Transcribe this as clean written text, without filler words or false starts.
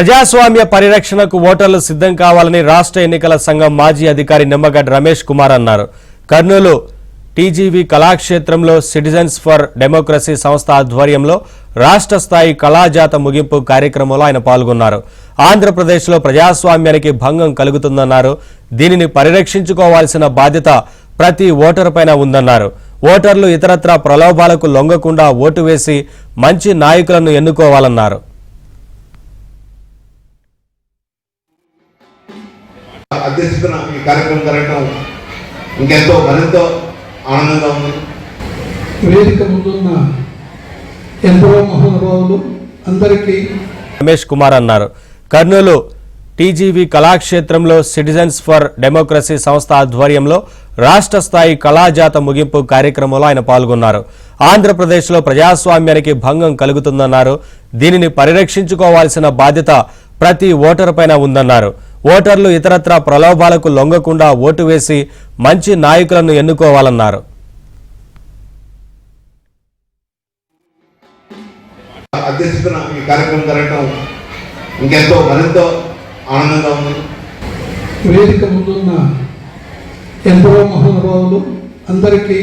ప్రజాస్వామ్య పరిరక్షణకు ఓటర్లు సిద్ధం కావాలని రాష్ట్ర ఎన్నికల సంఘం మాజీ అధికారి నిమ్మగడ్డ రమేష్ కుమార్ అన్నారు. కర్నూలు టీజీవీ కళాక్షేత్రంలో సిటిజన్స్ ఫర్ డెమోక్రసీ సంస్థ ఆధ్వర్యంలో రాష్ట్ర స్థాయి కళాజాత ముగింపు కార్యక్రమంలో ఆయన పాల్గొన్నారు. ఆంధ్రప్రదేశ్లో ప్రజాస్వామ్యానికి భంగం కలుగుతుందన్నారు. దీనిని పరిరక్షించుకోవాల్సిన బాధ్యత ప్రతి ఓటరుపైన ఉందన్నారు. ఓటర్లు ఇతరత్రా ప్రలోభాలకు లొంగకుండా ఓటు వేసి మంచి నాయకులను ఎన్నుకోవాలన్నారు. అధ్యక్షతన ఈ కార్యక్రమం జరగడం ఇంకెంతో మరింత ఆనందంగా ఉంది. వేదిక ముందున్న ఎందరో మహానుభావులు అందరికీ రమేష్ కుమార్ అన్నారు. కర్నూలు టీజీవీ కళాక్షేత్రంలో సిటిజన్స్ ఫర్ డెమోక్రసీ సంస్థ ఆధ్వర్యంలో రాష్ట్ర స్థాయి కళాజాత ముగింపు కార్యక్రమంలో ఆయన పాల్గొన్నారు. ఆంధ్రప్రదేశ్లో ప్రజాస్వామ్యానికి భంగం కలుగుతుందన్నారు. దీనిని పరిరక్షించుకోవాల్సిన బాధ్యత ప్రతి ఓటరుపైన ఉందన్నారు. ఓటర్లు ఇతరత్రా ప్రలోభాలకు లొంగకుండా ఓటు వేసి మంచి నాయకులను ఎన్నుకోవాలన్నారు. అధ్యక్షతన ఈ కార్యక్రమం జరగడం ఇంకెంతో మరింత ఆనందంగా ఉంది. వేదిక ముందున్న ఎందరో మహానుభావులు అందరికీ